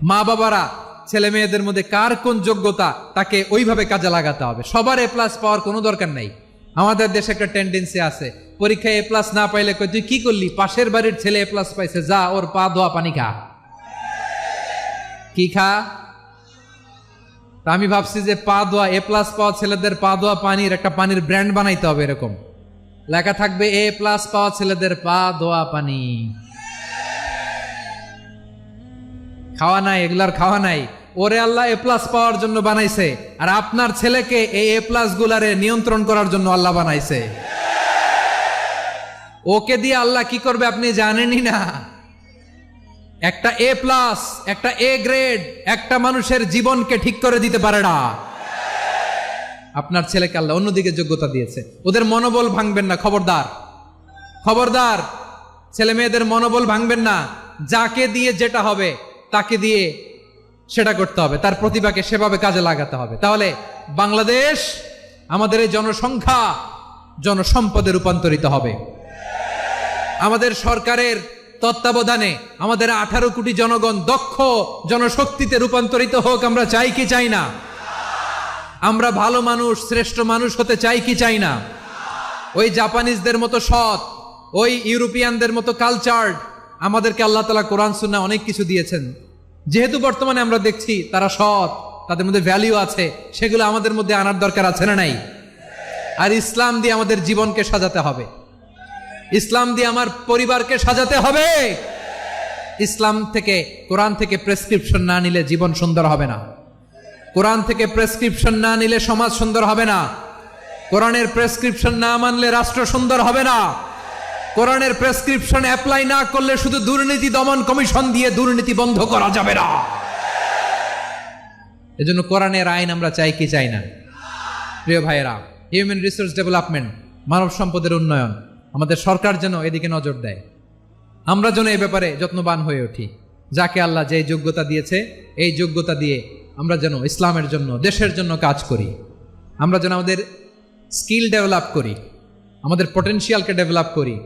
মা বাবারা ছেলে মেয়েদের মধ্যে কার কোন যোগ্যতা তাকে ওইভাবে কাজে লাগাতে হবে। সবার এ প্লাস পাওয়ার কোনো দরকার নাই। আমাদের দেশে একটা টেন্ডেন্সি আছে, পরীক্ষায় এ প্লাস না পাইলে কই তুই কি করলি, পাশের বাড়ির ছেলে এ প্লাস পাইছে, যা ওর পা ধোয়া পানি খা। কি খা? তা আমি ভাবছি যে পা ধোয়া এ প্লাস পাওয়া ছেলেদের পা ধোয়া পানির একটা পানির ব্র্যান্ড বানাইতে হবে, এরকম লেখা থাকবে এ প্লাস পাওয়া ছেলেদের পা ধোয়া পানি। খাওয়া নাই, এগুলার খাওয়া নাই। ওরে আল্লাহ এ প্লাস পাওয়ার জন্য বানাইছে, আর আপনার ছেলেকে এই এ প্লাস গুলারে নিয়ন্ত্রণ করার জন্য আল্লাহ বানাইছে। ওকে দিয়ে আল্লাহ কি করবে আপনি জানেনই না। একটা এ প্লাস, একটা এ গ্রেড একটা মানুষের জীবনকে ঠিক করে দিতে পারে না। আপনার ছেলেকে আল্লাহ অন্যদিকে যোগ্যতা দিয়েছে, ওদের মনোবল ভাঙবেন না। খবরদার, খবরদার, ছেলে মেয়েদের মনোবল ভাঙবেন না। যাকে দিয়ে যেটা হবে তাকে দিয়ে সেটা করতে হবে, তার প্রতিভাকে সেভাবে কাজে লাগাতে হবে। তাহলে বাংলাদেশ আমাদের এই জনসংখ্যা জনসম্পদে রূপান্তরিত হবে। আমাদের সরকারের তত্ত্বাবধানে আমাদের 18 কোটি জনগণ দক্ষ জনশক্তিতে রূপান্তরিত হোক, আমরা চাই কি চাই না? আমরা ভালো মানুষ, শ্রেষ্ঠ মানুষ হতে চাই কি চাই না? ওই জাপানিজদের মতো সৎ, ওই ইউরোপিয়ানদের মতো কালচার্ড। আমাদেরকে আল্লাহ তাআলা কোরআন সুন্নাহ অনেক কিছু দিয়েছেন, যেহেতু বর্তমানে আমরা দেখছি তারা সৎ, তাদের মধ্যে ভ্যালিউ আছে, সেগুলো আমাদের মধ্যে আনার দরকার আছে না নাই? আর ইসলাম দিয়ে আমাদের জীবনকে সাজাতে হবে, ইসলাম দিয়ে আমার পরিবারকে সাজাতে হবে। ইসলাম থেকে, কোরআন থেকে প্রেসক্রিপশন না নিলে জীবন সুন্দর হবে না। কোরআন থেকে প্রেসক্রিপশন না নিলে সমাজ সুন্দর হবে না। কোরআনের প্রেসক্রিপশন না মানলে রাষ্ট্র সুন্দর হবে না। কোরআনের প্রেসক্রিপশন অ্যাপ্লাই না করলে শুধু দুর্নীতি দমন কমিশন দিয়ে দুর্নীতি বন্ধ করা যাবে না। এজন্য কোরআনের আইন আমরা চাই কি চাই না? প্রিয় ভাইয়েরা, হিউম্যান রিসোর্স ডেভেলপমেন্ট, মানব সম্পদের উন্নয়ন, আমাদের সরকার যেন এদিকে নজর দেয়। আমরা যেন এই ব্যাপারে যত্নবান হয়ে উঠি। যাকে আল্লাহ যে যোগ্যতা দিয়েছে, এই যোগ্যতা দিয়ে আমরা যেন ইসলামের জন্য, দেশের জন্য কাজ করি। আমরা যেন আমাদের স্কিল ডেভেলপ করি, আমাদের পটেনশিয়ালকে ডেভেলপ করি।